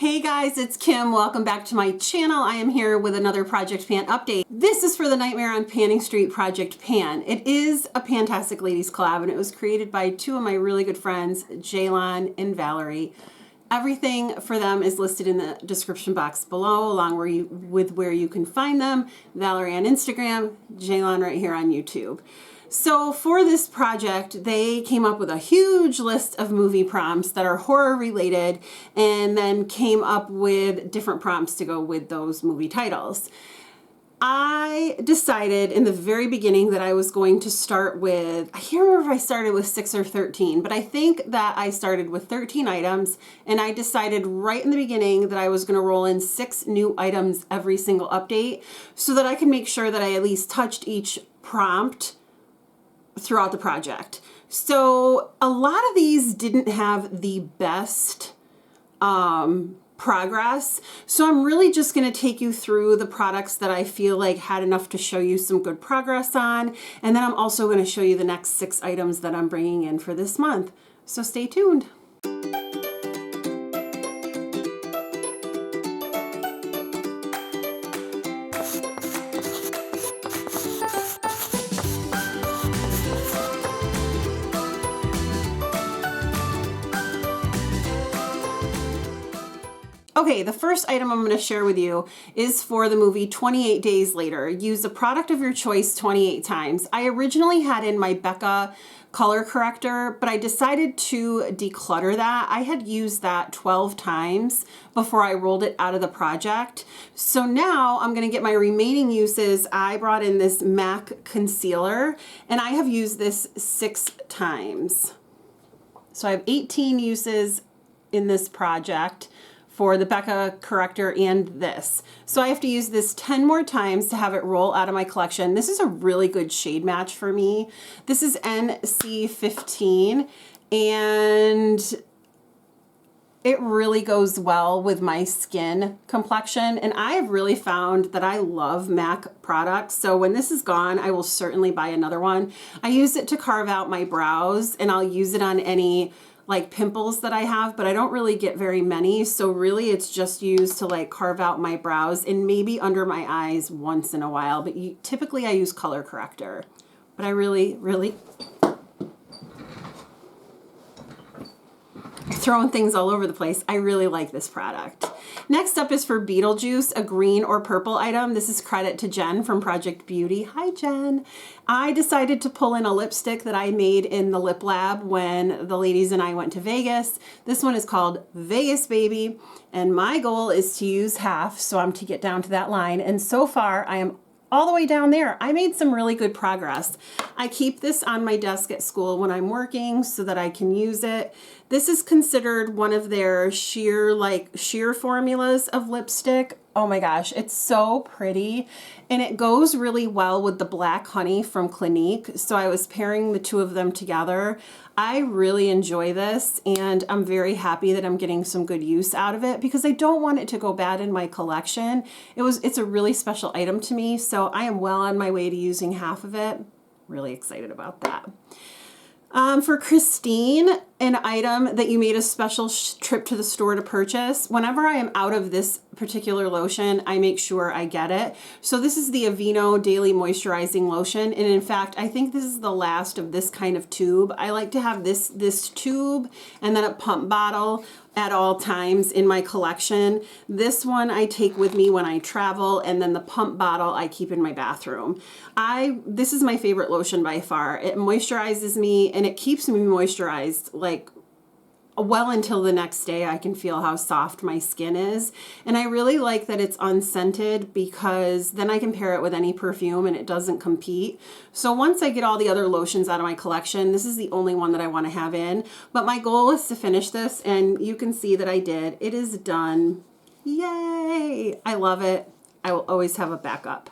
Hey guys, it's Kim. Welcome back to my channel. I am here with another Project Pan update. This is for the Nightmare on Panning Street Project Pan. It is a Pantastic Ladies collab and it was created by two of my really good friends, Jaylon and Valerie. Everything for them is listed in the description box below, along with where you can find them. Valerie on Instagram, Jaylon right here on YouTube. So for this project, they came up with a huge list of movie prompts that are horror related and then came up with different prompts to go with those movie titles. I decided in the very beginning that I was going to start with, I can't remember if I started with 6 or 13, but I think that I started with 13 items, and I decided right in the beginning that I was going to roll in 6 new items every single update so that I could make sure that I at least touched each prompt throughout the project. So a lot of these didn't have the best progress. So I'm really just going to take you through the products that I feel like had enough to show you some good progress on. And then I'm also going to show you the next 6 items that I'm bringing in for this month. So stay tuned. Okay, the first item I'm going to share with you is for the movie 28 Days Later. Use a product of your choice 28 times. I originally had in my Becca color corrector, but I decided to declutter that. I had used that 12 times before I rolled it out of the project. So now I'm going to get my remaining uses. I brought in this MAC concealer and I have used this 6 times. So I have 18 uses in this project for the Becca corrector and this. So I have to use this 10 more times to have it roll out of my collection. This is a really good shade match for me. This is NC15 and it really goes well with my skin complexion. And I have really found that I love MAC products. So when this is gone, I will certainly buy another one. I use it to carve out my brows and I'll use it on any like pimples that I have, but I don't really get very many. So really it's just used to like carve out my brows and maybe under my eyes once in a while. But typically I use color corrector, but I really throwing things all over the place. I really like this product. Next up is for Beetlejuice, a green or purple item. This is credit to Jen from Project Beauty. Hi, Jen. I decided to pull in a lipstick that I made in the lip lab when the ladies and I went to Vegas. This one is called Vegas Baby, and my goal is to use half, so I'm to get down to that line. And so far, I am all the way down there. I made some really good progress. I keep this on my desk at school when I'm working so that I can use it. This is considered one of their sheer formulas of lipstick. Oh my gosh, it's so pretty. And it goes really well with the Black Honey from Clinique. So I was pairing the two of them together. I really enjoy this and I'm very happy that I'm getting some good use out of it because I don't want it to go bad in my collection. It's a really special item to me, so I am well on my way to using half of it. Really excited about that. For Christine, an item that you made a special trip to the store to purchase. Whenever I am out of this particular lotion, I make sure I get it. So this is the Avene Daily Moisturizing Lotion. And in fact, I think this is the last of this kind of tube. I like to have this tube and then a pump bottle at all times in my collection. This one I take with me when I travel, and then the pump bottle I keep in my bathroom. This is my favorite lotion by far. It moisturizes me and it keeps me moisturized like well until the next day. I can feel how soft my skin is. And I really like that it's unscented because then I can pair it with any perfume and it doesn't compete. So once I get all the other lotions out of my collection, this is the only one that I want to have in. But my goal is to finish this, and you can see that I did. It is done. Yay! I love it. I will always have a backup.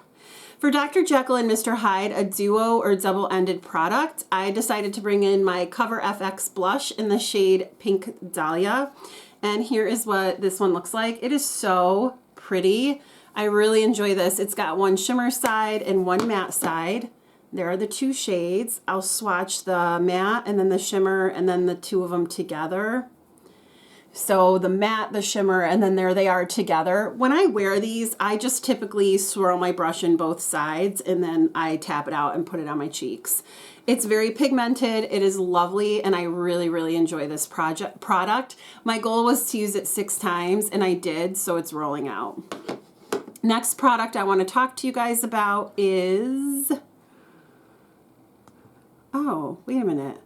For Dr. Jekyll and Mr. Hyde, a duo or double-ended product, I decided to bring in my Cover FX blush in the shade Pink Dahlia. And here is what this one looks like. It is so pretty. I really enjoy this. It's got one shimmer side and one matte side. There are the two shades. I'll swatch the matte and then the shimmer and then the two of them together. So the matte, the shimmer, and then there they are together. When I wear these, I just typically swirl my brush in both sides and then I tap it out and put it on my cheeks. It's very pigmented, it is lovely, and I really, really enjoy this product. My goal was to use it 6 times, and I did, so it's rolling out. Next product I want to talk to you guys about is, oh, wait a minute.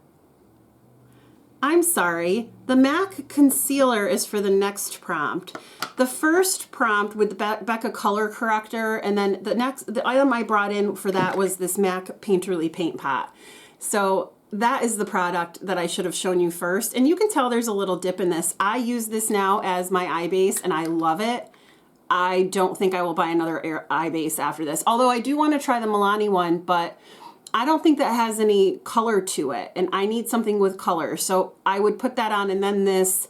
I'm sorry, the MAC concealer is for the next prompt. The first prompt with the Becca color corrector, and then the item I brought in for that was this MAC Painterly Paint Pot. So that is the product that I should have shown you first. And you can tell there's a little dip in this. I use this now as my eye base and I love it. I don't think I will buy another eye base after this. Although I do want to try the Milani one, but I don't think that has any color to it, and I need something with color. So I would put that on and then this,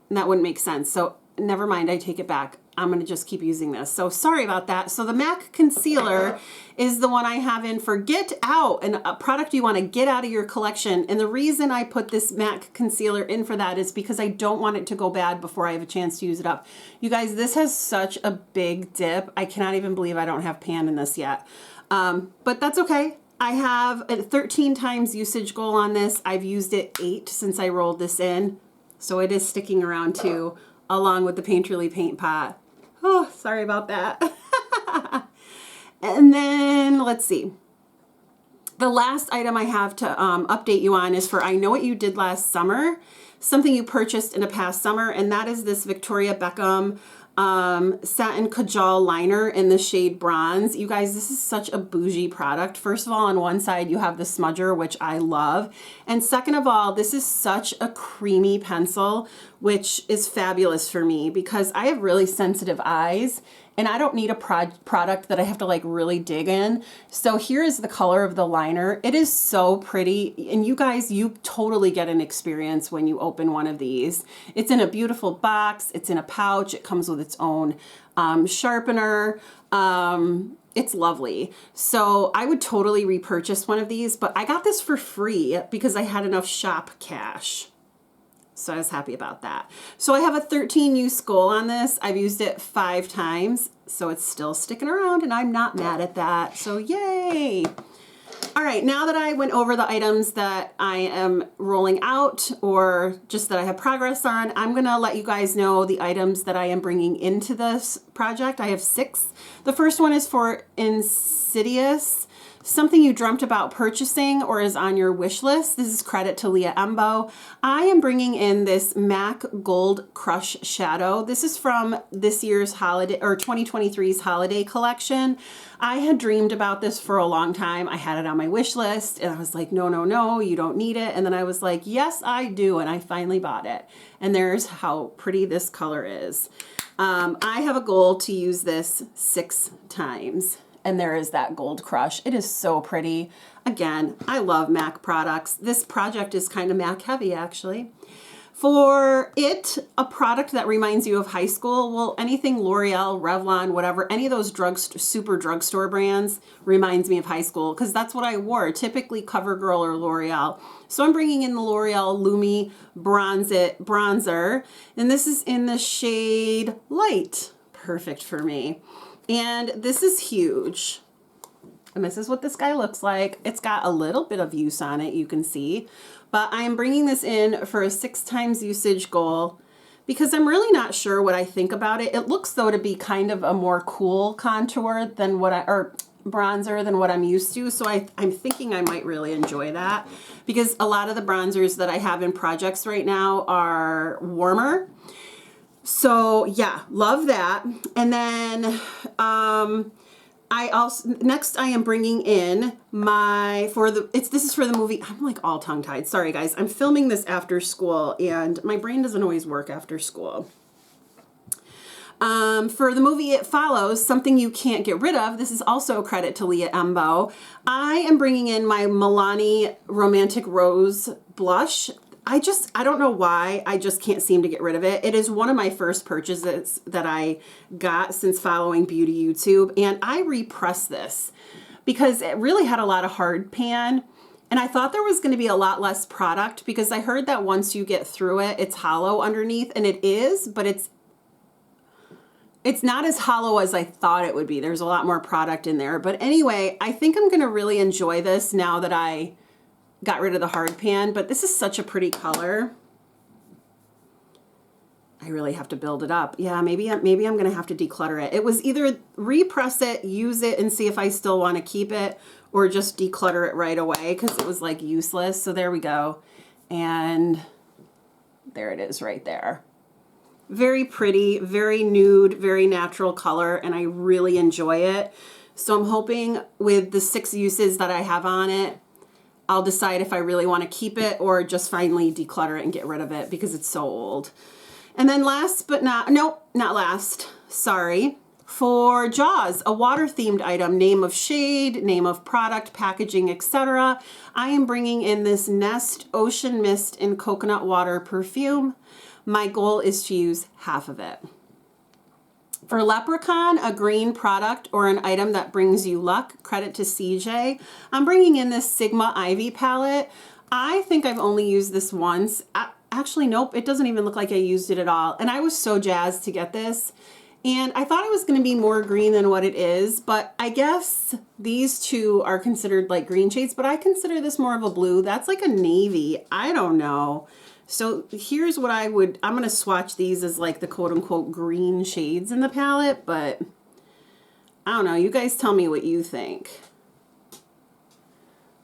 and that wouldn't make sense. So never mind, I take it back. I'm gonna just keep using this. So sorry about that. So the MAC concealer is the one I have in for Get Out, and a product you wanna get out of your collection. And the reason I put this MAC concealer in for that is because I don't want it to go bad before I have a chance to use it up. You guys, this has such a big dip. I cannot even believe I don't have pan in this yet. But that's okay. I have a 13 times usage goal on this. I've used it 8 since I rolled this in. So it is sticking around too, along with the Painterly Paint Pot. Oh, sorry about that. And then let's see. The last item I have to update you on is for I Know What You Did Last Summer, something you purchased in a past summer, and that is this Victoria Beckham satin kajal liner in the shade bronze. You guys, this is such a bougie product. First of all, on one side you have the smudger, which I love, and second of all, this is such a creamy pencil, which is fabulous for me because I have really sensitive eyes and I don't need a product that I have to like really dig in. So here is the color of the liner. It is so pretty, and you guys, you totally get an experience when you open one of these. It's in a beautiful box, it's in a pouch, it comes with its own sharpener. It's lovely. So I would totally repurchase one of these, but I got this for free because I had enough shop cash. So I was happy about that. So I have a 13 use goal on this. I've used it 5 times, so it's still sticking around and I'm not mad at that. So yay. All right, now that I went over the items that I am rolling out or just that I have progress on, I'm gonna let you guys know the items that I am bringing into this project. I have 6. The first one is for Insidious, something you dreamt about purchasing or is on your wish list. This is credit to Leah Embo. I am bringing in this MAC Gold Crush Shadow. This is from this year's holiday or 2023's holiday collection. I had dreamed about this for a long time. I had it on my wish list and I was like, no, no, no, you don't need it. And then I was like, yes, I do. And I finally bought it. And there's how pretty this color is. I have a goal to use this 6 times. And there is that Gold Crush. It is so pretty. Again, I love MAC products. This project is kind of MAC heavy, actually. For it, a product that reminds you of high school, well, anything L'Oreal, Revlon, whatever, any of those super drugstore brands reminds me of high school because that's what I wore, typically CoverGirl or L'Oreal. So I'm bringing in the L'Oreal Lumi Bronzer, and this is in the shade Light. Perfect for me. And this is huge. And this is what this guy looks like. It's got a little bit of use on it, you can see. But I am bringing this in for a 6 times usage goal because I'm really not sure what I think about it. It looks though to be kind of a more cool contour than or bronzer than what I'm used to. So I'm thinking I might really enjoy that because a lot of the bronzers that I have in projects right now are warmer. So yeah, love that. And then next I am bringing in this is for the movie. I'm like all tongue tied. Sorry guys. I'm filming this after school and my brain doesn't always work after school. For the movie It Follows, something you can't get rid of. This is also a credit to Leah Embo. I am bringing in my Milani Romantic Rose blush. I don't know why, I just can't seem to get rid of it. It is one of my first purchases that I got since following beauty YouTube, and I repressed this because it really had a lot of hard pan, And I thought there was going to be a lot less product because I heard that once you get through it, it's hollow underneath, and it is, but it's not as hollow as I thought it would be. There's a lot more product in there. But anyway, I think I'm going to really enjoy this now that I got rid of the hard pan, but this is such a pretty color. I really have to build it up. Yeah, maybe I'm going to have to declutter it. It was either repress it, use it, and see if I still want to keep it, or just declutter it right away because it was like useless. So there we go. And there it is right there. Very pretty, very nude, very natural color, and I really enjoy it. So I'm hoping with the 6 uses that I have on it, I'll decide if I really want to keep it or just finally declutter it and get rid of it because it's so old. And then last but not last, sorry, for Jaws, a water-themed item, name of shade, name of product, packaging, etc. I am bringing in this Nest Ocean Mist and Coconut Water perfume. My goal is to use half of it. For Leprechaun, a green product or an item that brings you luck, credit to CJ, I'm bringing in this Sigma Ivy palette. I think I've only used this once. Actually, nope, it doesn't even look like I used it at all. And I was so jazzed to get this. And I thought it was going to be more green than what it is, but I guess these two are considered like green shades, but I consider this more of a blue. That's like a navy. I don't know. So here's what I'm going to swatch these as like the quote unquote green shades in the palette, but I don't know. You guys tell me what you think.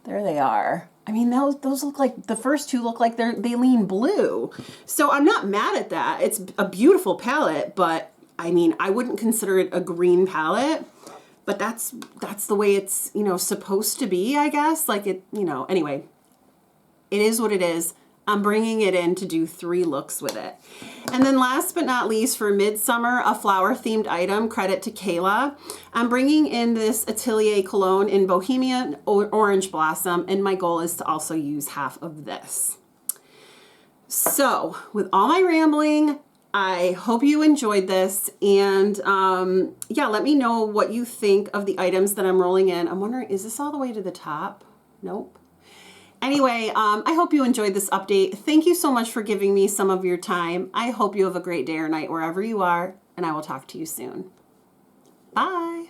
There they are. I mean, those look like, the first two look like they lean blue. So I'm not mad at that. It's a beautiful palette, but I mean, I wouldn't consider it a green palette, but that's the way it's, you know, supposed to be, I guess. Like it, you know, anyway, it is what it is. I'm bringing it in to do 3 looks with it. And then last but not least, for Midsummer, a flower-themed item, credit to Kayla. I'm bringing in this Atelier Cologne in Bohemian Orange Blossom, and my goal is to also use half of this. So, with all my rambling, I hope you enjoyed this, and yeah, let me know what you think of the items that I'm rolling in. I'm wondering, is this all the way to the top? Nope. Anyway, I hope you enjoyed this update. Thank you so much for giving me some of your time. I hope you have a great day or night wherever you are, and I will talk to you soon. Bye.